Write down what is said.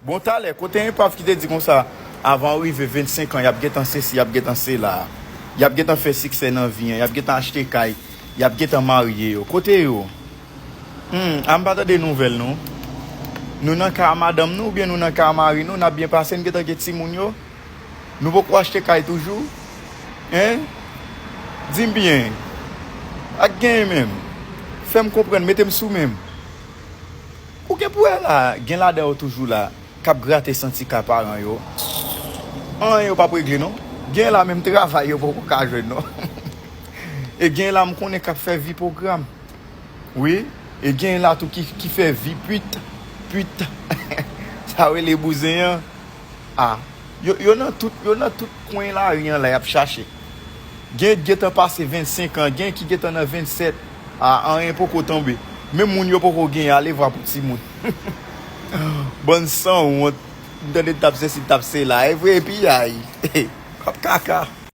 Bon talè, kote yon paf ki te di kon sa, avant rive 25 ans, y ap getan se si, y ap getan se la. Y ap getan fe sikse nan vi, y ap getan achete kay, y ap getan marye yo. Kote yo. Am pata de nouvel nou. Nou nan ka madame nou, ou bien nou nan ka mari nou, nan bien passe, nou getan get si moun yo. Nou pou achete kay toujou. Hein? Dim bien. Ak gen même. Fèm kompren, mettez-moi sous même. Ou gen pou la, gen la de ou toujours là, kap gratte senti ka parent yo. An yo pas réglé non. Gen la même travail yo pour ka jwenn non. Et gen la m konnen kap fait vie programme. Oui, et gen la tout qui fait vie pute. Ça ouais les bouzins. Ah, yo nan tout coin là rien là y a chercher. Gen getan passé 25 ans, gen qui getan 27. Ah, rien pour ko tomber. Même moun yo pour ko gen aller voir petit moun. Bonne sang, on donne tape c'est là, et puis aïe. Kap kaka.